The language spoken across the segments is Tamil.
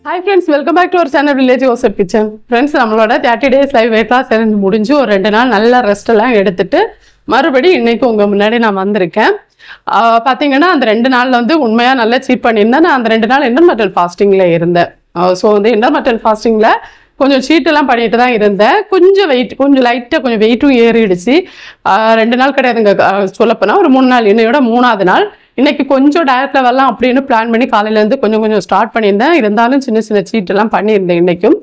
Hi friends, welcome back to our channel Village Joseph Kitchen. Friends, நம்மளோட 30 days live weight loss challenge முடிஞ்சு ஒரு 2 நாள் நல்ல ரெஸ்ட் எல்லாம் எடுத்துட்டு மறுபடியும் இன்னைக்கு உங்க முன்னாடி நான் வந்திருக்கேன். பாத்தீங்கன்னா அந்த 2 நாள்ல வந்து உண்மையா நல்லா சீட் பண்ணியிருந்தேன். நான் அந்த 2 நாள் இன்டர்மிட்டன்ட் ஃபாஸ்டிங்ல இருந்தேன். ஸோ வந்து இன்டர்மிட்டன்ட் ஃபாஸ்டிங்ல கொஞ்சம் சீட் எல்லாம் பண்ணிட்டு தான் இருந்தேன். கொஞ்சம் வெயிட் கொஞ்சம் லைட்டாக கொஞ்சம் வெயிட்டும் ஏறிடுச்சு. 2 நாள் கிடையாதுங்க, சொல்லப்போனா ஒரு 3 நாள், இன்னையோட 3ஆவது நாள். இன்னைக்கு கொஞ்சம் டயட்ல வரலாம் அப்படின்னு பிளான் பண்ணி காலையிலேருந்து கொஞ்சம் ஸ்டார்ட் பண்ணியிருந்தேன். இருந்தாலும் சின்ன சின்ன சீட் எல்லாம் பண்ணியிருந்தேன் இன்னைக்கும்.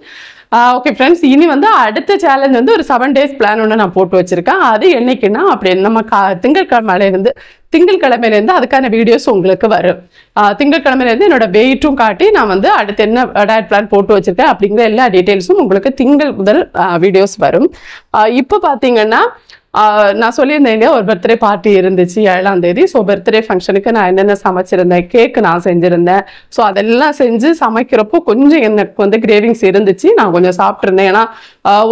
ஓகே ஃப்ரெண்ட்ஸ், இனி வந்து அடுத்த சேலஞ்ச் வந்து ஒரு 7 days பிளான் ஒன்று நான் போட்டு வச்சிருக்கேன். அது என்னைக்குன்னா அப்படி நம்ம திங்கட்கிழமையிலேருந்து அதுக்கான வீடியோஸ் உங்களுக்கு வரும். திங்கட்கிழமையிலேருந்து என்னோட வெயிட்டும் காட்டி நான் வந்து அடுத்து என்ன டயட் பிளான் போட்டு வச்சிருக்கேன் அப்படிங்கிற எல்லா டீட்டெயில்ஸும் உங்களுக்கு திங்கள் முதல் வீடியோஸ் வரும். இப்போ பார்த்தீங்கன்னா நான் சொல்லியிருந்தேன் இல்லையா, ஒரு பர்த்டே பார்ட்டி இருந்துச்சு 7ஆம் தேதி. ஸோ பர்த்டே ஃபங்க்ஷனுக்கு நான் என்னென்ன சமைச்சிருந்தேன், கேக்கு நான் செஞ்சுருந்தேன். ஸோ அதெல்லாம் செஞ்சு சமைக்கிறப்போ கொஞ்சம் எனக்கு வந்து கிரேவிங்ஸ் இருந்துச்சு. நான் கொஞ்சம் சாப்பிட்ருந்தேன். ஏன்னா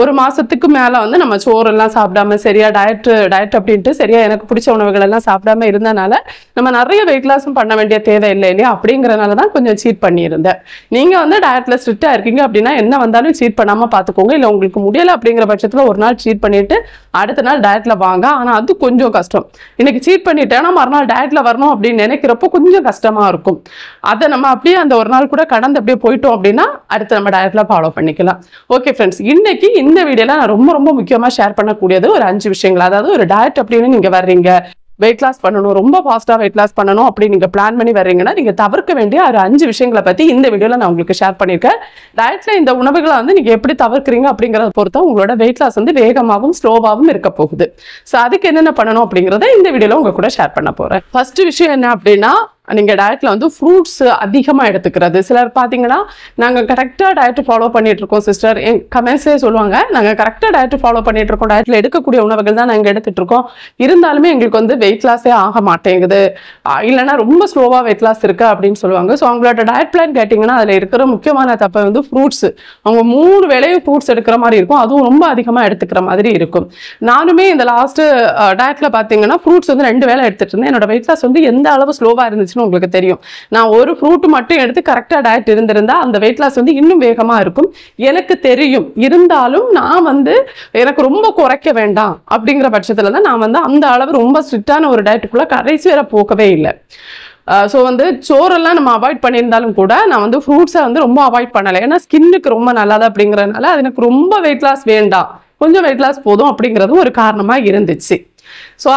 ஒரு மாதத்துக்கு மேலே வந்து நம்ம சோறெல்லாம் சாப்பிடாம சரியா டயட் அப்படின்ட்டு சரியா எனக்கு பிடிச்ச உணவுகள் எல்லாம் சாப்பிடாம இருந்தனால நம்ம நிறைய வெயிட் லாஸும் பண்ண வேண்டிய தேவை இல்லை இல்லையா, அப்படிங்கிறனால தான் கொஞ்சம் சீட் பண்ணியிருந்தேன். நீங்கள் வந்து டயட்டில் ஸ்ட்ரிக்டாக இருக்கீங்க அப்படின்னா என்ன வந்தாலும் சீட் பண்ணாமல் பார்த்துக்கோங்க. இல்லை உங்களுக்கு முடியலை அப்படிங்கிற பட்சத்தில் ஒரு நாள் சீட் பண்ணிவிட்டு அடுத்த நாள் டயட்ல வாங்க. ஆனா அது கொஞ்சம் கஷ்டம். இன்னைக்கு சீட் பண்ணிட்டேன்னா மறுநாள் டயட்ல வரணும் அப்படின்னு நினைக்கிறப்போ கொஞ்சம் கஷ்டமா இருக்கும். அதை நம்ம அப்படியே அந்த ஒரு நாள் கூட கடந்து அப்படியே போயிட்டோம் அப்படின்னா அடுத்து நம்ம டயட்ல ஃபாலோ பண்ணிக்கலாம். ஓகே ஃப்ரெண்ட்ஸ், இன்னைக்கு இந்த வீடியோல நான் ரொம்ப முக்கியமா ஷேர் பண்ணக்கூடியது ஒரு 5 விஷயங்கள். அதாவது ஒரு டயட் அப்படின்னு நீங்க வர்றீங்க, வெயிட் லாஸ் பண்ணணும், ரொம்ப ஃபாஸ்ட்டாக வெயிட் லாஸ் பண்ணணும் அப்படி நீங்கள் பிளான் பண்ணி வர்றீங்கன்னா நீங்கள் தவிர்க்க வேண்டிய ஒரு 5 விஷயங்களை பற்றி இந்த வீடியோவில் நான் உங்களுக்கு ஷேர் பண்ணியிருக்கேன். டயட்டில் இந்த உணவுகளை வந்து நீங்கள் எப்படி தவிர்க்கிறீங்க அப்படிங்கிறத பொறுத்த உங்களோட வெயிட் லாஸ் வந்து வேகமாகவும் ஸ்லோவாகவும் இருக்க போகுது. ஸோ அதுக்கு என்னென்ன பண்ணணும் அப்படிங்கிறத இந்த வீடியோவில் உங்க கூட ஷேர் பண்ண போகிறேன். ஃபர்ஸ்ட் விஷயம் என்ன அப்படின்னா, நீங்கள் டயட்டில் வந்து ஃப்ரூட்ஸ் அதிகமாக எடுத்துக்கிறது. சிலர் பார்த்தீங்கன்னா நாங்கள் கரெக்டாக டயட் ஃபாலோ பண்ணிட்டு இருக்கோம் சிஸ்டர், என் கமெண்ட்ஸே சொல்லுவாங்க, நாங்கள் கரெக்டாக டயட் ஃபாலோ பண்ணிட்டு இருக்கோம், டயட்டில் எடுக்கக்கூடிய உணவுகள் தான் நாங்கள் எடுத்துட்டு இருக்கோம், இருந்தாலுமே எங்களுக்கு வந்து வெயிட் லாஸே ஆக மாட்டேங்குது, இல்லைன்னா ரொம்ப ஸ்லோவாக வெயிட் லாஸ் இருக்கு அப்படின்னு சொல்லுவாங்க. ஸோ அவங்களோட டயட் பிளான் கேட்டிங்கன்னா அதில் இருக்கிற முக்கியமான தப்பை வந்து ஃப்ரூட்ஸ். அவங்க 3 வேளையும் ஃப்ரூட்ஸ் எடுக்கிற மாதிரி இருக்கும், அதுவும் ரொம்ப அதிகமாக எடுத்துக்கிற மாதிரி இருக்கும். நானுமே இந்த லாஸ்ட் டயட்ல பார்த்தீங்கன்னா ஃப்ரூட்ஸ் வந்து 2 வேளை எடுத்துட்டு இருந்தேன். என்னோட வெயிட் லாஸ் வந்து எந்த அளவு ஸ்லோவாக இருந்துச்சு உங்களுக்கு தெரியும். நான் ஒரு ஃப்ரூட் மட்டும் எடுத்து கரெக்டா டயட் இருந்திருந்தா அந்த வெயிட் லாஸ் வந்து இன்னும் வேகமா இருக்கும் எனக்கு தெரியும். இருந்தாலும் நான் வந்து எனக்கு ரொம்ப குறைக்க வேண்டாம் அப்படிங்கிற பட்சத்துல தான் நான் வந்து அந்த அளவு ரொம்ப ஸ்ட்ரிக்டான ஒரு டயட்டுக்குள்ள கடைசி வரை போகவே இல்லை. ஸோ வந்து சோறெல்லாம் நம்ம அவாய்ட் பண்ணியிருந்தாலும் கூட நான் வந்து ஃப்ரூட்ஸை வந்து ரொம்ப அவாய்ட் பண்ணலை. ஏன்னா ஸ்கின்னுக்கு ரொம்ப நல்லது அப்படிங்கிறதுனால அது எனக்கு ரொம்ப வெயிட் லாஸ் வேண்டாம், கொஞ்சம் வெயிட் லாஸ் போதும் அப்படிங்கிறதும் ஒரு காரணமா இருந்துச்சு. ஸோ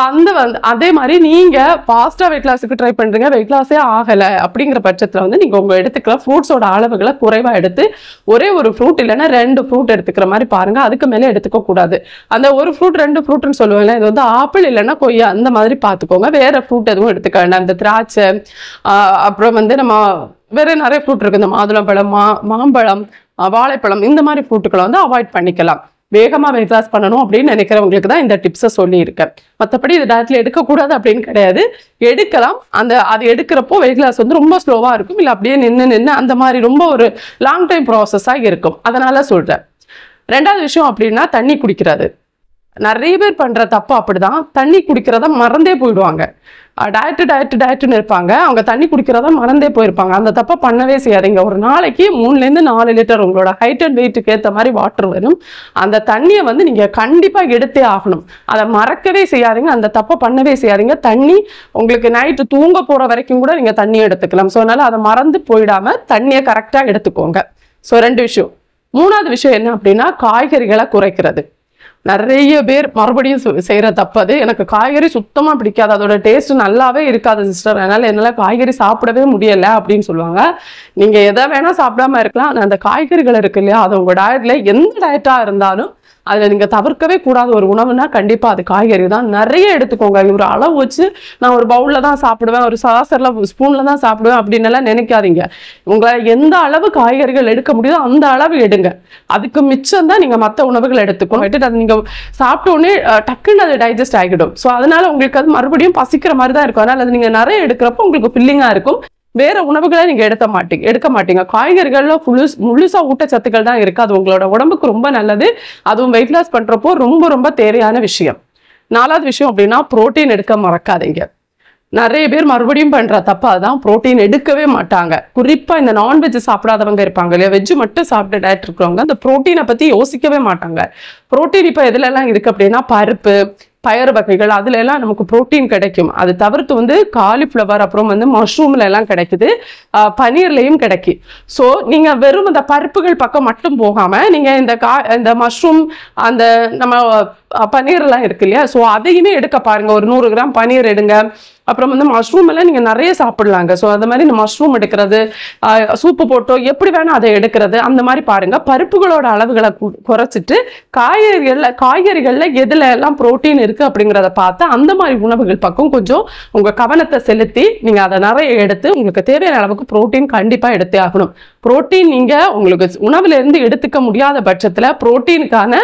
அதே மாதிரி நீங்கள் ஃபாஸ்ட்டாக வெயிட் லாஸுக்கு ட்ரை பண்ணுறீங்க, வெயிட் லாஸே ஆகலை அப்படிங்கிற பட்சத்தில் வந்து நீங்கள் உங்கள் எடுத்துக்கிற ஃப்ரூட்ஸோட அளவுகளை குறைவாக எடுத்து ஒரே ஒரு ஃப்ரூட் இல்லைன்னா 2 ஃப்ரூட் எடுத்துக்கிற மாதிரி பாருங்கள். அதுக்கு மேலே எடுத்துக்க கூடாது. அந்த ஒரு ஃப்ரூட் 2 ஃப்ரூட்னு சொல்லுவாங்க, இது வந்து ஆப்பிள் இல்லைன்னா கொய்யா அந்த மாதிரி பார்த்துக்கோங்க. வேறு ஃப்ரூட் எதுவும் எடுத்துக்க வேண்டாம். இந்த திராட்சை, அப்புறம் வந்து நம்ம வேறு நிறைய ஃப்ரூட் இருக்குது, இந்த மாதுளம்பழம், மாம்பழம், வாழைப்பழம், இந்த மாதிரி ஃப்ரூட்டுகளை வந்து அவாய்ட் பண்ணிக்கலாம். வேகமாக வெயிட் லாஸ் பண்ணணும் அப்படின்னு நினைக்கிறவங்களுக்கு தான் இந்த டிப்ஸை சொல்லியிருக்கேன். மற்றபடி இது டயட்ல எடுக்கக்கூடாது அப்படின்னு கிடையாது, எடுக்கலாம். அது எடுக்கிறப்போ வெயிட் லாஸ் வந்து ரொம்ப ஸ்லோவாக இருக்கும், இல்லை அப்படியே நின்று அந்த மாதிரி ரொம்ப ஒரு லாங் டைம் ப்ராசஸாக இருக்கும். அதனால சொல்கிறேன். 2வது விஷயம் அப்படின்னா தண்ணி குடிக்கிறது. நிறைய பேர் பண்ணுற தப்பு அப்படிதான், தண்ணி குடிக்கிறத மறந்தே போயிடுவாங்க. டயட்டுன்னு இருப்பாங்க, அவங்க தண்ணி குடிக்கிறத மறந்தே போயிருப்பாங்க. அந்த தப்பை பண்ணவே செய்யாதீங்க. ஒரு நாளைக்கு 3லேருந்து 4 லிட்டர் உங்களோட ஹைட் அண்ட் வெயிட்டுக்கு ஏற்ற மாதிரி வாட்டர் வரும். அந்த தண்ணியை வந்து நீங்கள் கண்டிப்பாக எடுத்தே ஆகணும். அதை மறக்கவே செய்யாதீங்க, அந்த தப்பை பண்ணவே செய்யாதீங்க. தண்ணி உங்களுக்கு நைட்டு தூங்க போகிற வரைக்கும் கூட நீங்கள் தண்ணியை எடுத்துக்கலாம். ஸோ அதனால் அதை மறந்து போயிடாமல் தண்ணியை கரெக்டாக எடுத்துக்கோங்க. ஸோ 2 விஷயம். 3வது விஷயம் என்ன அப்படின்னா காய்கறிகளை குறைக்கிறது. நிறைய பேர் மறுபடியும் செய்கிற தப்பு அது. எனக்கு காய்கறி சுத்தமாக பிடிக்காது, அதோட டேஸ்ட் நல்லாவே இருக்காது சிஸ்டர், அதனால் என்னால் காய்கறி சாப்பிடவே முடியலை அப்படின்னு சொல்லுவாங்க. நீங்கள் எதை வேணால் சாப்பிடாம இருக்கலாம், ஆனால் அந்த காய்கறிகள் இருக்கு இல்லையா, அது உங்கள் டயட்ல எந்த டயட்டாக இருந்தாலும் அதில் நீங்கள் தவிர்க்கவே கூடாத ஒரு உணவுனா கண்டிப்பாக அது காய்கறி தான். நிறைய எடுத்துக்கோங்க. ஒரு அளவு வச்சு நான் ஒரு பவுலில் தான் சாப்பிடுவேன், ஒரு சாசரில் ஸ்பூனில் தான் சாப்பிடுவேன் அப்படின்னு எல்லாம் நினைக்காதீங்க. உங்களால் எந்த அளவு காய்கறிகள் எடுக்க முடியுதோ அந்த அளவு எடுங்க. அதுக்கு மிச்சம் தான் நீங்கள் மற்ற உணவுகள் எடுத்துக்கோங்க. அது நீங்கள் சாப்பிட்டோன்னே டக்குன்னு அது டைஜஸ்ட் ஆகிடும். ஸோ அதனால உங்களுக்கு அது மறுபடியும் பசிக்கிற மாதிரி தான் இருக்கும். அதனால் அது நீங்கள் நிறைய எடுக்கிறப்போ உங்களுக்கு ஃபில்லிங்காக இருக்கும். வேற உணவுகளை நீங்க எடுக்க மாட்டீங்க. காய்கறிகள்ல முழுசா ஊட்டச்சத்துக்கள் தான் இருக்கு, அது உங்களோட உடம்புக்கு ரொம்ப நல்லது. அதுவும் வெயிட் லாஸ் பண்றப்போ ரொம்ப தேவையான விஷயம். 4வது விஷயம் அப்படின்னா புரோட்டீன் எடுக்க மறக்காதீங்க. நிறைய பேர் மறுபடியும் பண்ற தப்பு அதான், புரோட்டீன் எடுக்கவே மாட்டாங்க. குறிப்பா இந்த நான்வெஜ் சாப்பிடாதவங்க இருப்பாங்க இல்லையா, வெஜ் மட்டும் சாப்பிட்டு டயட் இருக்கிறவங்க அந்த புரோட்டீனை பத்தி யோசிக்கவே மாட்டாங்க. புரோட்டீன் இப்ப எதுல எல்லாம் இருக்கு அப்படின்னா பருப்பு, பயறு வகைகள், அதுல எல்லாம் நமக்கு புரோட்டீன் கிடைக்கும். அது தவிர்த்து வந்து காலிஃப்ளவர், அப்புறம் வந்து மஷ்ரூம்ல எல்லாம் கிடைக்குது, பனீர்லயும் கிடைக்கும். ஸோ நீங்க வெறும் அந்த பருப்புகள் பக்கம் மட்டும் போகாம நீங்க இந்த மஷ்ரூம், அந்த நம்ம பனீர் எல்லாம் இருக்கு இல்லையா, ஸோ அதையுமே எடுக்க பாருங்க. ஒரு 100 கிராம் பனீர் எடுங்க. அப்புறம் வந்து மஷ்ரூம் எல்லாம் நீங்க நிறைய சாப்பிடலாங்க. ஸோ அந்த மாதிரி இந்த மஷ்ரூம் எடுக்கிறது, சூப்பு போட்டோ எப்படி வேணா அதை எடுக்கிறது, அந்த மாதிரி பாருங்க. பருப்புகளோட அளவுகளை குறைச்சிட்டு காய்கறிகள்ல எதுல எல்லாம் புரோட்டீன் இருக்கு அப்படிங்கிறத பார்த்து அந்த மாதிரி உணவுகள் பக்கம் கொஞ்சம் உங்க கவனத்தை செலுத்தி நீங்க அதை நிறைய எடுத்து உங்களுக்கு தேவையான அளவுக்கு புரோட்டீன் கண்டிப்பா எடுத்தே ஆகணும். புரோட்டீன் நீங்க உங்களுக்கு உணவுல இருந்து எடுத்துக்க முடியாத பட்சத்துல புரோட்டீனுக்கான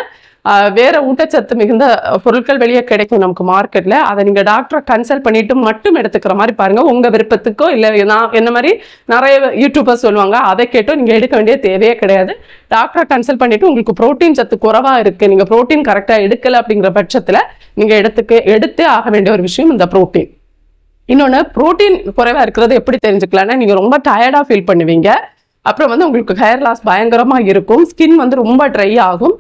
வேற ஊட்டச்சத்து மிகுந்த பொருட்கள் வெளியே கிடைக்கும் நமக்கு மார்க்கெட்ல. அதை நீங்க டாக்டரை கன்சல்ட் பண்ணிட்டு மட்டும் எடுத்துக்கிற மாதிரி பாருங்க. உங்க விருப்பத்துக்கோ இல்லை நான் என்ன மாதிரி நிறைய யூடியூபர்ஸ் சொல்லுவாங்க அதை கேட்டோ நீங்க எடுக்க வேண்டிய தேவையே கிடையாது. டாக்டரை கன்சல்ட் பண்ணிட்டு உங்களுக்கு புரோட்டீன் சத்து குறைவா இருக்கு, நீங்க புரோட்டீன் கரெக்டா எடுக்கல அப்படிங்கிற பட்சத்துல நீங்க எடுத்தே ஆக வேண்டிய ஒரு விஷயம் இந்த புரோட்டீன். இன்னொன்னு, புரோட்டீன் குறைவா இருக்கிறது எப்படி தெரிஞ்சுக்கலாம்னா, நீங்க ரொம்ப டயர்டா ஃபீல் பண்ணுவீங்க. அப்புறம் வந்து உங்களுக்கு ஹேர் லாஸ் பயங்கரமா இருக்கும், ஸ்கின் வந்து ரொம்ப ட்ரை ஆகும்,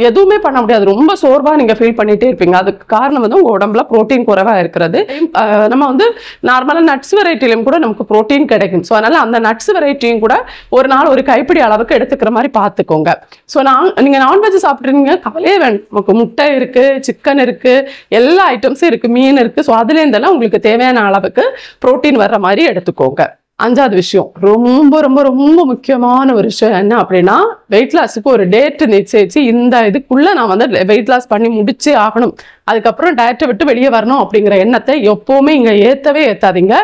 எதுவுமே பண்ண முடியாது, ரொம்ப சோர்வா நீங்க ஃபீல் பண்ணிட்டே இருப்பீங்க. அதுக்கு காரணம் வந்து உங்க உடம்புல புரோட்டீன் குறைவா இருக்கிறது. நம்ம வந்து நார்மலா நட்ஸ் வெரைட்டிலையும் கூட நமக்கு புரோட்டீன் கிடைக்கும். ஸோ அதனால அந்த நட்ஸ் வெரைட்டியும் கூட ஒரு நாள் ஒரு கைப்பிடி அளவுக்கு எடுத்துக்கிற மாதிரி பார்த்துக்கோங்க. ஸோ நீங்க நான்வெஜ் சாப்பிட்றீங்க, கவலையே வேணும், நமக்கு முட்டை இருக்கு, சிக்கன் இருக்கு, எல்லா ஐட்டம்ஸும் இருக்கு, மீன் இருக்கு. ஸோ அதுல இருந்தெல்லாம் உங்களுக்கு தேவையான அளவுக்கு புரோட்டீன் வர்ற மாதிரி எடுத்துக்கோங்க. 5வது விஷயம், ரொம்ப ரொம்ப ரொம்ப முக்கியமான ஒரு விஷயம் என்ன அப்படின்னா, வெயிட் லாஸுக்கு ஒரு டேட் நிச்சயிச்சு இந்த இதுக்குள்ள நான் வந்து வெயிட் லாஸ் பண்ணி முடிச்சே ஆகணும், அதுக்கப்புறம் டயட்டை விட்டு வெளியே வரணும் அப்படிங்கிற எண்ணத்தை எப்பவுமே இங்க ஏத்தாதீங்க.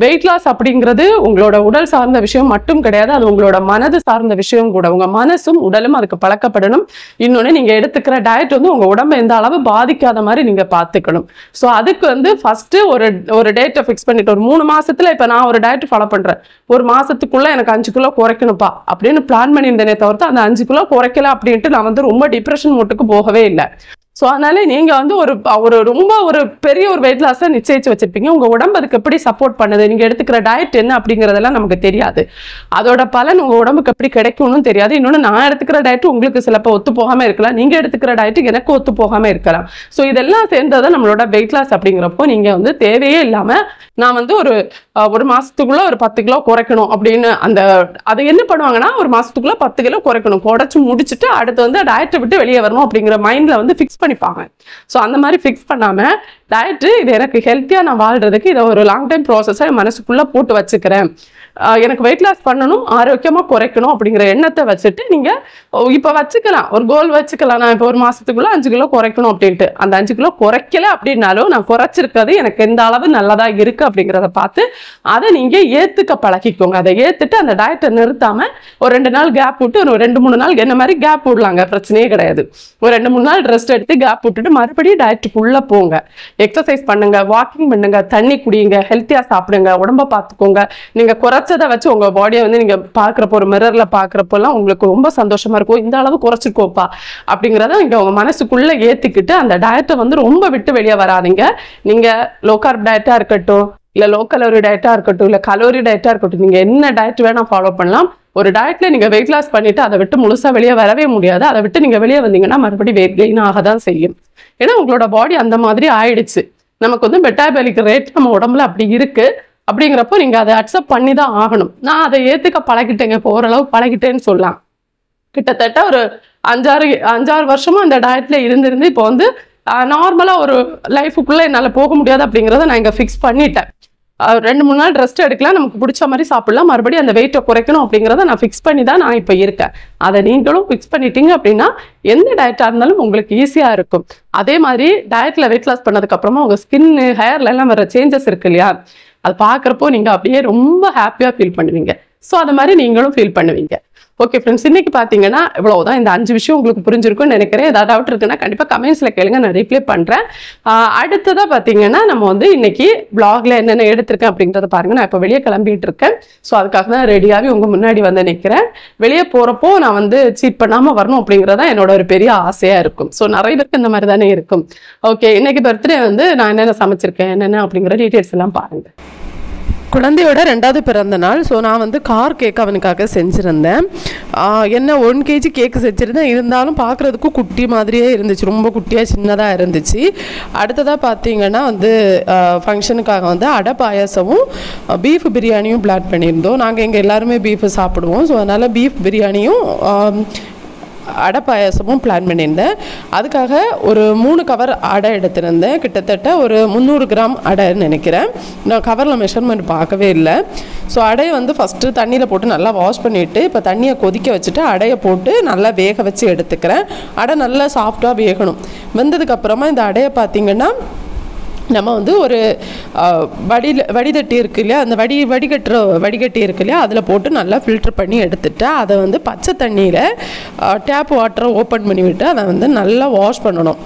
வெயிட் லாஸ் அப்படிங்கிறது உங்களோட உடல் சார்ந்த விஷயம் மட்டும் கிடையாது, அது உங்களோட மனது சார்ந்த விஷயம் கூட. உங்க மனசும் உடலும் அதுக்கு பழக்கப்படணும். இன்னொன்னு, நீங்க எடுத்துக்கிற டயட் வந்து உங்க உடம்பை எந்த அளவு பாதிக்காத மாதிரி நீங்க பார்த்துக்கணும். ஸோ அதுக்கு வந்து ஃபர்ஸ்ட் ஒரு டேட்டை ஃபிக்ஸ் பண்ணிட்டு, ஒரு 3 மாசத்துல இப்ப நான் ஒரு டயட் ஃபாலோ பண்றேன், ஒரு மாசத்துக்குள்ள எனக்கு 5 கிலோ குறைக்கணும்ப்பா அப்படின்னு பிளான் பண்ணியிருந்தேனே தவிர்த்து அந்த 5 கிலோ குறைக்கல அப்படின்ட்டு நான் வந்து ரொம்ப டிப்ரெஷன் மூட்டுக்கு போகவே இல்லை. ஸோ அதனால நீங்க வந்து ரொம்ப பெரிய ஒரு வெயிட் லாஸை நிச்சயிச்சு வச்சிருப்பீங்க. உங்க உடம்பு அதுக்கு எப்படி சப்போர்ட் பண்ணுது, நீங்க எடுத்துக்கிற டயட் என்ன அப்படிங்கிறதெல்லாம் நமக்கு தெரியாது, அதோட பலன் உங்க உடம்புக்கு எப்படி கிடைக்கும்னு தெரியாது. இன்னொன்று, நான் எடுத்துக்கிற டயட் உங்களுக்கு சிலப்போ ஒத்து போகாம இருக்கலாம், நீங்க எடுத்துக்கிற டயட் எனக்கு ஒத்து போகாம இருக்கலாம். ஸோ இதெல்லாம் சேர்ந்ததை நம்மளோட வெயிட் லாஸ் அப்படிங்கிறப்போ நீங்க வந்து தேவையே இல்லாம நான் வந்து ஒரு மாசத்துக்குள்ள ஒரு 10 கிலோ குறைக்கணும் அப்படின்னு அதை என்ன பண்ணுவாங்கன்னா, ஒரு மாசத்துக்குள்ள 10 கிலோ குறைக்கணும், குறைச்சு முடிச்சுட்டு அடுத்து வந்து டயட்டை விட்டு வெளியே வரணும் அப்படிங்கிற மைண்ட்ல வந்து ஃபிக்ஸ் பண்ணிப்பாங்க. ஸோ அந்த மாதிரி ஃபிக்ஸ் பண்ணாம டயட்டு இது எனக்கு ஹெல்த்தியா நான் வாழ்றதுக்கு இதை ஒரு லாங் டைம் ப்ராசஸை மனசுக்குள்ள போட்டு வச்சுக்கிறேன், எனக்கு வெயிட் லாஸ் பண்ணணும், ஆரோக்கியமா குறைக்கணும் அப்படிங்கிற எண்ணத்தை வச்சுட்டு நீங்க இப்ப வச்சுக்கலாம், ஒரு கோல் வச்சுக்கலாம். நான் இப்போ ஒரு மாசத்துக்குள்ள 5 கிலோ குறைக்கணும் அப்படின்ட்டு, அந்த 5 கிலோ குறைக்கல அப்படின்னாலும் நான் குறைச்சிருக்கிறது எனக்கு எந்த அளவு நல்லதா இருக்கு அப்படிங்கிறத பார்த்து அதை நீங்க ஏத்துக்க பழகிக்கோங்க. அதை ஏத்துட்டு அந்த டயட்டை நிறுத்தாம ஒரு 2 நாள் கேப் விட்டு ஒரு 2-3 நாள் என்ன மாதிரி கேப் விடலாங்க, பிரச்சனையே கிடையாது. ஒரு 2-3 நாள் ரெஸ்ட் எடுத்து கேப் விட்டுட்டு மறுபடியும் டயட்டுக்குள்ள போங்க. எக்ஸசைஸ் பண்ணுங்க, வாக்கிங் பண்ணுங்க, தண்ணி குடிங்க, ஹெல்த்தியா சாப்பிடுங்க, உடம்ப பார்த்துக்கோங்க. நீங்க குறைச்சதை வச்சு உங்க பாடியை வந்து நீங்க பாக்குறப்போ, ஒரு மிரர்ல பாக்குறப்பெல்லாம் உங்களுக்கு ரொம்ப சந்தோஷமா இருக்கும், இந்த அளவு குறைச்சிருக்கோப்பா அப்படிங்கிறத நீங்க உங்க மனசுக்குள்ள ஏத்திக்கிட்டு அந்த டயட்டை வந்து ரொம்ப விட்டு வெளியே வராதிங்க. நீங்க லோ கார்ப் டயட்டா இருக்கட்டும், இல்ல லோ கலோரி டயட்டா இருக்கட்டும், இல்ல கலோரி டயட்டா இருக்கட்டும், நீங்க என்ன டயட் வேணா ஃபாலோ பண்ணலாம். ஒரு டயட்ல நீங்க வெயிட் லாஸ் பண்ணிட்டு அதை விட்டு முழுசா வெளியே வரவே முடியாது. அதை விட்டு நீங்க வெளியே வந்தீங்கன்னா மறுபடியும் வெயிட் கெயின் ஆக தான் செய்யும். ஏன்னா உங்களோட பாடி அந்த மாதிரி ஆயிடுச்சு. நமக்கு வந்து மெட்டாபாலிக் ரேட் நம்ம உடம்புல அப்படி இருக்கு. அப்படிங்கிறப்போ நீங்க அதை அக்செப்ட் பண்ணி தான் ஆகணும். நான் அதை ஏத்துக்க பழகிட்டேங்க, இப்போ ஓரளவு பழகிட்டேன்னு சொல்லலாம். கிட்டத்தட்ட ஒரு 5-6 வருஷமா அந்த டயட்ல இருந்து இப்போ வந்து நார்மலா ஒரு லைஃபுக்குள்ள என்னால் போக முடியாது அப்படிங்கிறத நான் இங்கே ஃபிக்ஸ் பண்ணிட்டேன். 2-3 நாள் ரெஸ்ட் எடுக்கலாம், நமக்கு பிடிச்ச மாதிரி சாப்பிடலாம், மறுபடியும் அந்த வெயிட்டை குறைக்கணும் அப்படிங்கிறத நான் ஃபிக்ஸ் பண்ணி தான் நான் இப்போ இருக்கேன். அதை நீங்களும் ஃபிக்ஸ் பண்ணிட்டீங்க அப்படின்னா எந்த டயட்டாக இருந்தாலும் உங்களுக்கு ஈஸியாக இருக்கும். அதே மாதிரி டயட்ல வெயிட் லாஸ் பண்ணதுக்கு அப்புறமா உங்க ஸ்கின், ஹேர்ல எல்லாம் வர சேஞ்சஸ் இருக்கு இல்லையா, அது பார்க்குறப்போ நீங்க அப்படியே ரொம்ப ஹாப்பியாக ஃபீல் பண்ணுவீங்க. ஸோ அது மாதிரி நீங்களும் ஃபீல் பண்ணுவீங்க. ஓகே ஃப்ரெண்ட்ஸ், இன்னைக்கு பார்த்தீங்கன்னா இவ்வளவுதான். இந்த 5 விஷயம் உங்களுக்கு புரிஞ்சிருக்கும்னு நினைக்கிறேன். ஏதாவது டவுட் இருக்குன்னா கண்டிப்பாக கமெண்ட்ஸில் கேளுங்க, நான் ரிப்ளை பண்ணுறேன். அடுத்ததாக பார்த்தீங்கன்னா நம்ம வந்து இன்னைக்கு vlogல என்னென்ன எடுத்திருக்கேன் அப்படின்றத பாருங்க. நான் இப்போ வெளியே கிளம்பிட்டு இருக்கேன். ஸோ அதுக்காக தான் ரெடியாகி உங்கள் முன்னாடி வந்து நிற்கிறேன். வெளியே போகிறப்போ நான் வந்து சீட் பண்ணாமல் வரணும் அப்படிங்கிறதா என்னோட ஒரு பெரிய ஆசையாக இருக்கும். ஸோ நிறைய பேருக்கு இந்த மாதிரி தானே இருக்கும். ஓகே, இன்னைக்கு பர்த்டே வந்து நான் என்னென்ன சமைச்சிருக்கேன் என்னென்ன அப்படிங்கிற டீட்டெயில்ஸ் எல்லாம் பாருங்கள். குழந்தையோட 2வது பிறந்த நாள். ஸோ நான் வந்து கார் கேக் அவனுக்காக செஞ்சுருந்தேன். என்ன 1 kg கேக்கு செஞ்சுருந்தேன். இருந்தாலும் பார்க்குறதுக்கு குட்டி மாதிரியே இருந்துச்சு, ரொம்ப குட்டியாக சின்னதாக இருந்துச்சு. அடுத்ததாக பார்த்தீங்கன்னா வந்து ஃபங்க்ஷனுக்காக வந்து அடை பாயாசமும் பீஃப் பிரியாணியும் பிளான் பண்ணியிருந்தோம். நாங்கள் இங்கே எல்லாருமே பீஃப் சாப்பிடுவோம். ஸோ அதனால் பீஃப் பிரியாணியும் அடை பாயாசமும் பிளான் பண்ணியிருந்தேன். அதுக்காக ஒரு 3 கவர் அடை எடுத்திருந்தேன். கிட்டத்தட்ட ஒரு 300 கிராம் அடைன்னு நினைக்கிறேன். நான் கவரில் மெஷர்மெண்ட் பார்க்கவே இல்லை. ஸோ அடையை வந்து ஃபஸ்ட்டு தண்ணியில் போட்டு நல்லா வாஷ் பண்ணிவிட்டு இப்போ தண்ணியை கொதிக்க வச்சுட்டு அடையை போட்டு நல்லா வேக வச்சு எடுத்துக்கிறேன். அடை நல்லா சாஃப்டாக வேகணும். வெந்ததுக்கப்புறமா இந்த அடையை பார்த்திங்கன்னா நம்ம வந்து ஒரு வடிதட்டி இருக்கு இல்லையா, அந்த வடிகட்டி இருக்கு இல்லையா, அதில் போட்டு நல்லா ஃபில்ட்ரு பண்ணி எடுத்துட்டு அதை வந்து பச்சை தண்ணியில் டேப் வாட்டரை ஓப்பன் பண்ணி விட்டு அதை வந்து நல்லா வாஷ் பண்ணணும்.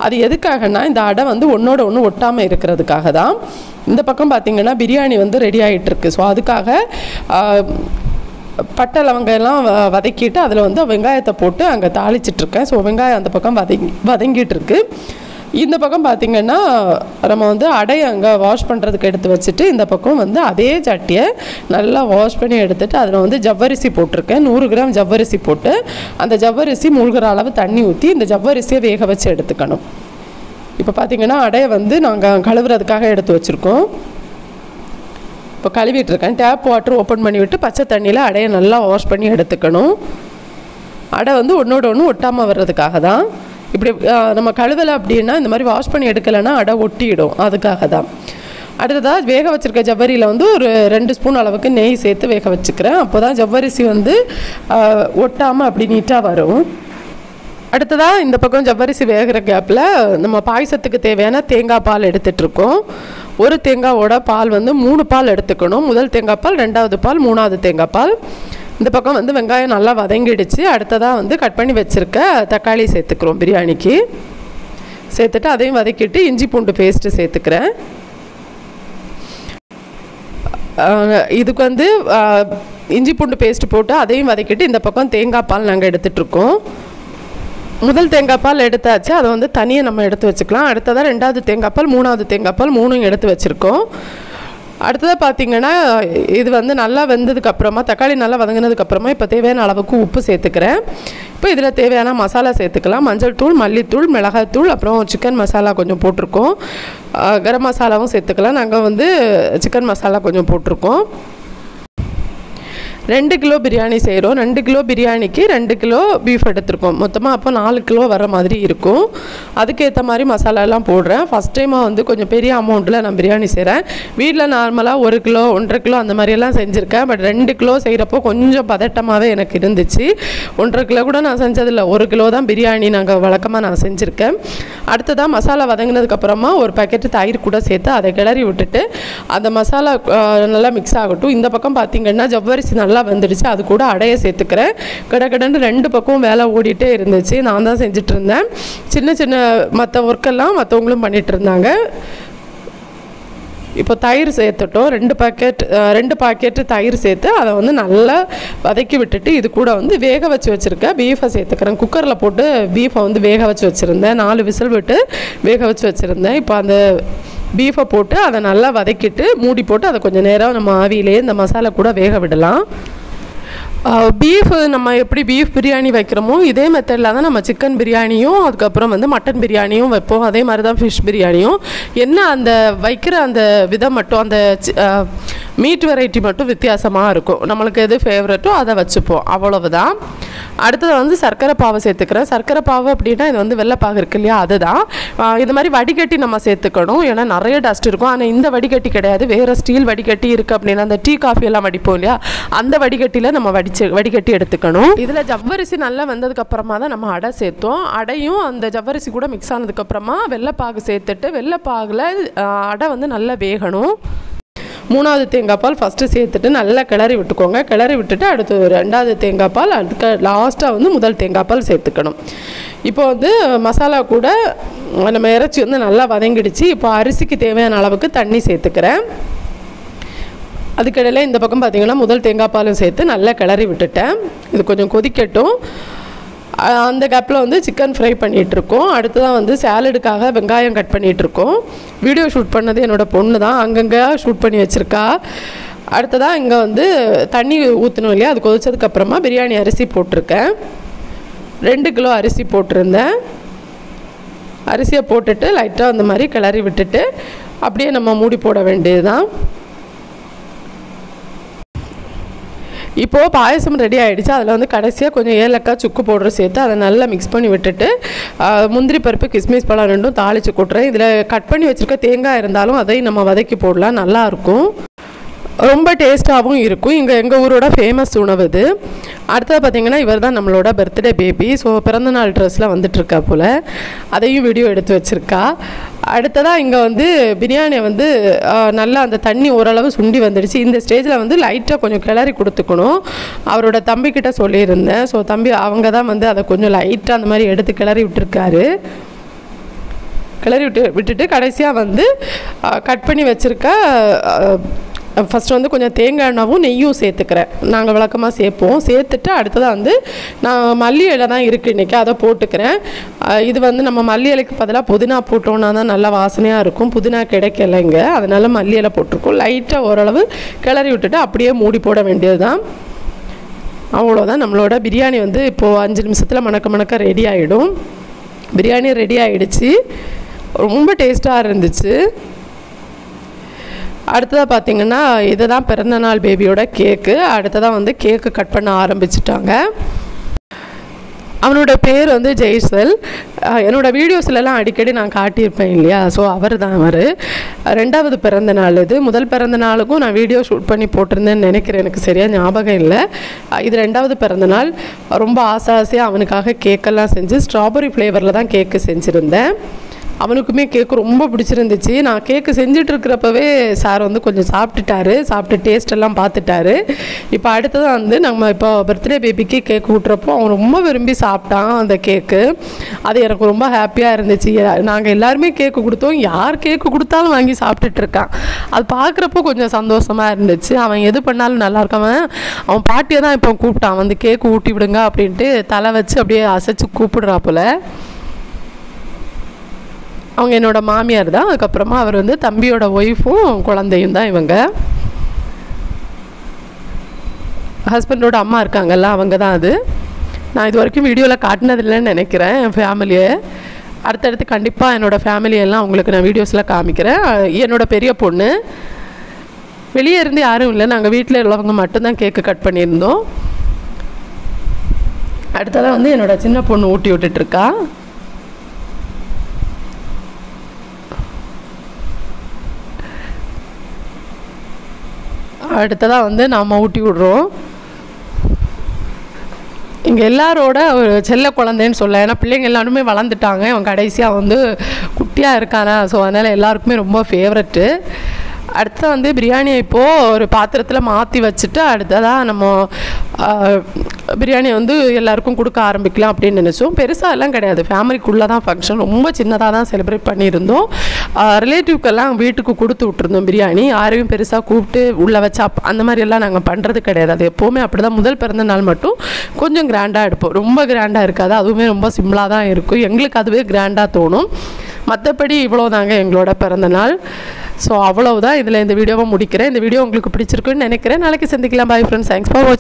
அது எதுக்காகனா இந்த அடை வந்து ஒன்றோட ஒன்று ஒட்டாமல் இருக்கிறதுக்காக தான். இந்த பக்கம் பார்த்திங்கன்னா பிரியாணி வந்து ரெடி ஆகிட்டுருக்கு. ஸோ அதுக்காக பட்டை லவங்கையெல்லாம் வதக்கிட்டு அதில் வந்து வெங்காயத்தை போட்டு அங்கே தாளிச்சிட்ருக்கேன். ஸோ வெங்காயம் அந்த பக்கம் வதங்கிட்டு இருக்கு. இந்த பக்கம் பார்த்திங்கன்னா நம்ம வந்து அடையை அங்கே வாஷ் பண்ணுறதுக்கு எடுத்து வச்சுட்டு இந்த பக்கம் வந்து அதே சட்டியை நல்லா வாஷ் பண்ணி எடுத்துகிட்டு அதில் வந்து ஜவ்வரிசி போட்டிருக்கேன். 100 கிராம் ஜவ்வரிசி போட்டு அந்த ஜவ்வரிசி மூழ்கிற அளவு தண்ணி ஊற்றி இந்த ஜவ்வரிசியை வேக வச்சு எடுத்துக்கணும். இப்போ பார்த்திங்கன்னா அடையை வந்து நாங்கள் கழுவுறதுக்காக எடுத்து வச்சுருக்கோம். இப்போ கழுவிட்டுருக்கேன். டேப் வாட்டர் ஓப்பன் பண்ணி விட்டு பச்சை தண்ணியில் அடையை நல்லா வாஷ் பண்ணி எடுத்துக்கணும். அடை வந்து ஒன்றோட ஒன்று ஒட்டாமல் வர்றதுக்காக தான். இப்படி நம்ம கழுவலை அப்படின்னா இந்த மாதிரி வாஷ் பண்ணி எடுக்கலைன்னா அடை ஒட்டிடும், அதுக்காக தான். அடுத்ததாக வேக வச்சுருக்க ஜவ்வரியில் வந்து ஒரு 2 ஸ்பூன் அளவுக்கு நெய் சேர்த்து வேக வச்சுக்கிறேன். அப்போ தான் ஜவ்வரிசி வந்து ஒட்டாமல் அப்படி நீட்டாக வரும். அடுத்ததாக இந்த பக்கம் ஜவ்வரிசி வேகிற கேப்பில் நம்ம பாயசத்துக்கு தேவையான தேங்காய் பால் எடுத்துகிட்ருக்கோம். ஒரு தேங்காவோட பால் வந்து 3 பால் எடுத்துக்கணும். முதல் தேங்காய் பால், 2வது பால், 3வது தேங்காய் பால். இந்த பக்கம் வந்து வெங்காயம் நல்லா வதங்கிடுச்சு. அடுத்ததாக வந்து கட் பண்ணி வச்சுருக்க தக்காளி சேர்த்துக்கிறோம். பிரியாணிக்கு சேர்த்துட்டு அதையும் வதக்கிட்டு இஞ்சி பூண்டு பேஸ்ட்டு சேர்த்துக்கிறேன். இதுக்கு வந்து இஞ்சி பூண்டு பேஸ்ட்டு போட்டு அதையும் வதக்கிட்டு இந்த பக்கம் தேங்காய் பால் நாங்கள் எடுத்துகிட்ருக்கோம். முதல் தேங்காய் பால் எடுத்தாச்சு, அதை வந்து தனியாக நம்ம எடுத்து வச்சுக்கலாம். அடுத்ததாக 2வது தேங்காய் பால், 3வது தேங்காய் பால், 3ம் எடுத்து வச்சுருக்கோம். அடுத்ததாக பார்த்திங்கன்னா இது வந்து நல்லா வெந்ததுக்கப்புறமா தக்காளி நல்லா வதங்கினதுக்கப்புறமா இப்போ தேவையான அளவுக்கு உப்பு சேர்த்துக்கிறேன். இப்போ இதில் தேவையான மசாலா சேர்த்துக்கலாம். மஞ்சள் தூள், மல்லித்தூள், மிளகாய்த்தூள், அப்புறம் சிக்கன் மசாலா கொஞ்சம் போட்டிருக்கோம். கரம் மசாலாவும் சேர்த்துக்கலாம். நாங்கள் வந்து சிக்கன் மசாலா கொஞ்சம் போட்டிருக்கோம். 2 கிலோ பிரியாணி செய்கிறோம். 2 கிலோ பிரியாணிக்கு 2 கிலோ பீஃப் எடுத்துருக்கோம். மொத்தமாக அப்போ 4 கிலோ வர மாதிரி இருக்கும். அதுக்கேற்ற மாதிரி மசாலாலாம் போடுறேன். ஃபஸ்ட் டைமாக வந்து கொஞ்சம் பெரிய அமௌண்ட்டில் நான் பிரியாணி செய்கிறேன். வீட்டில் நார்மலாக 1 கிலோ 1.5 கிலோ அந்த மாதிரியெல்லாம் செஞ்சுருக்கேன். பட் 2 கிலோ செய்கிறப்போ கொஞ்சம் பதட்டமாகவே எனக்கு இருந்துச்சு. 1.5 கிலோ கூட நான் செஞ்சதில்லை, 1 கிலோ தான் பிரியாணி நாங்கள் வழக்கமாக நான் செஞ்சுருக்கேன். அடுத்ததாக மசாலா வதங்கினதுக்கப்புறமா ஒரு பேக்கெட்டு தயிர் கூட சேர்த்து அதை கிளறி விட்டுட்டு அந்த மசாலா நல்லா மிக்ஸ் ஆகட்டும். இந்த பக்கம் பார்த்திங்கன்னா ஜவ்வரிசி நல்லா வந்துடுச்சு. அது கூட அடையை சேர்த்துக்கிறேன். கடன்னு 2 பக்கம் வேலை ஓடிட்டே இருந்துச்சு. நான் தான் செஞ்சுட்டு இருந்தேன். சின்ன சின்ன மற்ற ஒர்க்கெல்லாம் மற்றவங்களும் பண்ணிட்டு இருந்தாங்க. இப்போ தயிர் சேர்த்துட்டோம். 2 பாக்கெட்டு தயிர் சேர்த்து அதை வந்து நல்லா வதக்கி விட்டுட்டு இது கூட வந்து வேக வச்சு வச்சுருக்கேன் பீஃபை சேர்த்துக்கிறேன். குக்கரில் போட்டு பீஃபை வந்து வேக வச்சு வச்சுருந்தேன். 4 விசில் விட்டு வேக வச்சு வச்சுருந்தேன். இப்போ அந்த பீஃபை போட்டு அதை நல்லா வதக்கிட்டு மூடி போட்டு அதை கொஞ்சம் நேரம் நம்ம ஆவியிலே இந்த மசாலா கூட வேக விடலாம். பீஃப் நம்ம எப்படி பீஃப் பிரியாணி வைக்கிறோமோ இதே மெத்தடில் தான் நம்ம சிக்கன் பிரியாணியும் அதுக்கப்புறம் வந்து மட்டன் பிரியாணியும் வைப்போம். அதே மாதிரி தான் ஃபிஷ் பிரியாணியும். என்ன அந்த வைக்கிற அந்த விதம் மட்டும் அந்த மீட் வெரைட்டி மட்டும் வித்தியாசமாக இருக்கும். நம்மளுக்கு எது ஃபேவரட்டோ அதை வச்சுப்போம், அவ்வளவுதான். அடுத்தது வந்து சர்க்கரை பாவை சேர்த்துக்கிறேன். சர்க்கரை பாவை அப்படின்னா இது வந்து வெள்ளைப்பாகு இருக்கு இல்லையா, அதுதான். இது மாதிரி வடிகட்டி நம்ம சேர்த்துக்கணும். ஏன்னா நிறைய டஸ்ட் இருக்கும். ஆனால் இந்த வடிகட்டி கிடையாது, வேறு ஸ்டீல் வடிகட்டி இருக்குது. அப்படின்னா அந்த டீ காஃபி எல்லாம் வடிப்போம் இல்லையா, அந்த வடிகட்டியில் நம்ம வடிகட்டி எடுத்துக்கணும். இதில் ஜவ்வரிசி நல்லா வந்ததுக்கப்புறமா தான் நம்ம அடை சேர்த்தோம். அடையும் அந்த ஜவ்வரிசி கூட மிக்ஸ் ஆனதுக்கப்புறமா வெள்ளைப்பாகு சேர்த்துட்டு வெள்ளைப்பாகில் அடை வந்து நல்லா வேகணும். 3வது தேங்காய் பால் ஃபஸ்ட்டு சேர்த்துட்டு நல்லா கிளறி விட்டுக்கோங்க. கிளறி விட்டுட்டு அடுத்து 2வது தேங்காய் பால், அதுக்கு லாஸ்ட்டாக வந்து முதல் தேங்காய் பால் சேர்த்துக்கணும். இப்போ வந்து மசாலா கூட நம்ம இறைச்சி வந்து நல்லா வதங்கிடுச்சு. இப்போ அரிசிக்கு தேவையான அளவுக்கு தண்ணி சேர்த்துக்கிறேன். அதுக்கிடையில் இந்த பக்கம் பார்த்திங்கன்னா முதல் தேங்காய் பாலும் சேர்த்து நல்லா கிளறி விட்டுட்டேன். இது கொஞ்சம் கொதிக்கட்டும். அந்த கேப்பில் வந்து சிக்கன் ஃப்ரை பண்ணிகிட்ருக்கோம். அடுத்ததான் வந்து சாலடுக்காக வெங்காயம் கட் பண்ணிகிட்ருக்கோம். வீடியோ ஷூட் பண்ணது என்னோடய பொண்ணு தான், அங்கங்கே ஷூட் பண்ணி வச்சுருக்கா. அடுத்ததாக இங்கே வந்து தண்ணி ஊற்றணும் இல்லையா, அது கொதிச்சதுக்கப்புறமா பிரியாணி அரிசி போட்டிருக்கேன். 2 கிலோ அரிசி போட்டிருந்தேன். அரிசியை போட்டுட்டு லைட்டாக அந்த மாதிரி கிளறி விட்டுட்டு அப்படியே நம்ம மூடி போட வேண்டியது தான். இப்போது பாயசம் ரெடி ஆகிடுச்சு. அதில் வந்து கடைசியாக கொஞ்சம் ஏலக்காய் சுக்கு பவுடர் சேர்த்து அதை நல்லா மிக்ஸ் பண்ணி விட்டுட்டு முந்திரி பருப்பு கிஸ்மிஸ் பழம் ரெண்டும் தாளித்து கொட்டுறேன். இதில் கட் பண்ணி வச்சுருக்க தேங்காய் இருந்தாலும் அதையும் நம்ம வதக்கி போடலாம், நல்லாயிருக்கும், ரொம்ப டேஸ்ட்டாகவும் இருக்கும். இங்கே எங்கள் ஊரோட ஃபேமஸ் உணவு இது. அடுத்தது பார்த்திங்கன்னா இவர் தான் நம்மளோட பர்த்டே பேபி. ஸோ பிறந்தநாள் ட்ரெஸ்ஸில் வந்துட்டுருக்கா போல், அதையும் வீடியோ எடுத்து வச்சுருக்கா. அடுத்ததாக இங்கே வந்து பிரியாணியை வந்து நல்லா அந்த தண்ணி ஓரளவு சுண்டி வந்துடுச்சு. இந்த ஸ்டேஜில் வந்து லைட்டாக கொஞ்சம் கிளறி கொடுத்துக்கணும். அவரோட தம்பிக்கிட்ட சொல்லியிருந்தேன். ஸோ தம்பி அவங்க தான் வந்து அதை கொஞ்சம் லைட்டாக அந்த மாதிரி எடுத்து கிளறி விட்டுருக்காரு. கிளறி விட்டுட்டு கடைசியாக வந்து கட் பண்ணி வச்சுருக்க ஃபஸ்ட்டு வந்து கொஞ்சம் தேங்காய் எண்ணெயும் நெய்யும் சேர்த்துக்கிறேன். நாங்கள் வழக்கமாக சேர்ப்போம். சேர்த்துட்டு அடுத்ததாக வந்து நான் மல்லி இலை தான் இருக்குது இன்றைக்கி, அதை போட்டுக்கிறேன். இது வந்து நம்ம மல்லி இலைக்கு பதிலாக புதினா போட்டோன்னா தான் நல்லா வாசனையாக இருக்கும். புதினா கிடைக்கல இங்கே, அதனால் மல்லி இலை போட்டிருக்கோம். லைட்டாக ஓரளவு கிளறி விட்டுட்டு அப்படியே மூடி போட வேண்டியது தான். அவ்வளோதான், நம்மளோட பிரியாணி வந்து இப்போது 5 நிமிஷத்தில் மணக்க ரெடி ஆகிடும். பிரியாணி ரெடி ஆகிடுச்சு, ரொம்ப டேஸ்ட்டாக இருந்துச்சு. அடுத்ததாக பார்த்திங்கன்னா இதுதான் பிறந்தநாள் பேபியோட கேக்கு. அடுத்ததாக வந்து கேக்கு கட் பண்ண ஆரம்பிச்சிட்டாங்க. அவனோட பேர் வந்து ஜெய்சல். என்னோடய வீடியோஸ்லாம் அடிக்கடி நான் காட்டியிருப்பேன் இல்லையா, ஸோ அவர் தான் அவர். 2வது பிறந்த நாள் இது. முதல் பிறந்த நாளுக்கும் நான் வீடியோ ஷூட் பண்ணி போட்டிருந்தேன்னு நினைக்கிறேன், எனக்கு சரியாக ஞாபகம் இல்லை. இது 2வது பிறந்த நாள். ரொம்ப ஆசையாக அவனுக்காக கேக்கெல்லாம் செஞ்சு ஸ்ட்ராபெரி ஃப்ளேவரில் தான் கேக்கு செஞ்சுருந்தேன். அவனுக்குமே கேக்கு ரொம்ப பிடிச்சிருந்துச்சு. நான் கேக்கு செஞ்சிட்ருக்கிறப்பவே சார் வந்து கொஞ்சம் சாப்பிட்டு டேஸ்டெல்லாம் பார்த்துட்டாரு. இப்போ அடுத்ததான் வந்து நம்ம இப்போ பர்த்டே பேபிக்கு கேக் ஊட்டுறப்போ அவன் ரொம்ப விரும்பி சாப்பிட்டான் அந்த கேக்கு. அது எனக்கு ரொம்ப ஹாப்பியாக இருந்துச்சு. நாங்கள் எல்லாருமே கேக்கு கொடுத்தோம், யார் கேக்கு கொடுத்தாலும் வாங்கி சாப்பிட்டுட்ருக்கான். அது பார்க்குறப்போ கொஞ்சம் சந்தோஷமாக இருந்துச்சு. அவன் எது பண்ணாலும் நல்லாயிருக்கான். அவன் பாட்டியை தான் இப்போ கூப்பிட்டான், வந்து கேக்கு ஊட்டி விடுங்க அப்படின்ட்டு தலை வச்சு அப்படியே அசைச்சு கூப்பிடுறாப்புல. அவங்க என்னோட மாமியார் தான். அதுக்கப்புறமா அவர் வந்து தம்பியோட ஒய்ஃபும் குழந்தையும் தான் இவங்க. ஹஸ்பண்டோட அம்மா இருக்காங்கல்ல, அவங்க தான் அது. நான் இது வரைக்கும் வீடியோவில் காட்டினதில்லைன்னு நினைக்கிறேன் என் ஃபேமிலியை. அடுத்தடுத்து கண்டிப்பாக என்னோடய ஃபேமிலியெல்லாம் உங்களுக்கு நான் வீடியோஸில் காமிக்கிறேன். என்னோடய பெரிய பொண்ணு, வெளியே இருந்து யாரும் இல்லை, நாங்கள் வீட்டில் உள்ளவங்க மட்டும்தான் கேக்கு கட் பண்ணியிருந்தோம். அடுத்ததான் வந்து என்னோடய சின்ன பொண்ணு ஊட்டி விட்டுட்ருக்கா. அடுத்ததாக வந்து நாம் ஊட்டி விட்றோம். இங்கே எல்லாரோட ஒரு செல்ல குழந்தைன்னு சொல்ல, ஏன்னா பிள்ளைங்க எல்லாருமே வளர்ந்துட்டாங்க. அவன் கடைசியாக வந்து குட்டியாக இருக்கானா, ஸோ அதனால் எல்லாருக்குமே ரொம்ப ஃபேவரெட்டு. அடுத்து வந்து பிரியாணியை இப்போது ஒரு பாத்திரத்தில் மாற்றி வச்சுட்டு அடுத்ததாக நம்ம பிரியாணி வந்து எல்லாருக்கும் கொடுக்க ஆரம்பிக்கலாம் அப்படின்னு நினச்சோம். பெருசாக எல்லாம் கிடையாது, ஃபேமிலிக்குள்ளே தான் ஃபங்க்ஷன், ரொம்ப சின்னதாக தான் செலிப்ரேட் பண்ணியிருந்தோம். ரிலேட்டிவ்க்கெல்லாம் வீட்டுக்கு கொடுத்து விட்டுருந்தோம் பிரியாணி. யாரையும் பெருசாக கூப்பிட்டு உள்ளே வச்சா அந்த மாதிரியெல்லாம் நாங்கள் பண்ணுறது கிடையாது. அது எப்போவுமே அப்படி தான். முதல் பிறந்த நாள் மட்டும் கொஞ்சம் கிராண்டாக எடுப்போம், ரொம்ப கிராண்டாக இருக்காது, அதுவுமே ரொம்ப சிம்பிளாக தான் இருக்கும். எங்களுக்கு அதுவே கிராண்டாக தோணும். மற்றபடி இவ்வளோதாங்க எங்களோட பிறந்த நாள். ஸோ அவ்வளவுதான். இதில் இந்த வீடியோவை முடிக்கிறேன். இந்த வீடியோ உங்களுக்கு பிடிச்சிருக்குன்னு நினைக்கிறேன். நாளைக்கு சந்திக்கலாம். பாய் ஃப்ரெண்ட்ஸ், தேங்க்ஸ் ஃபார் வாட்சிங்.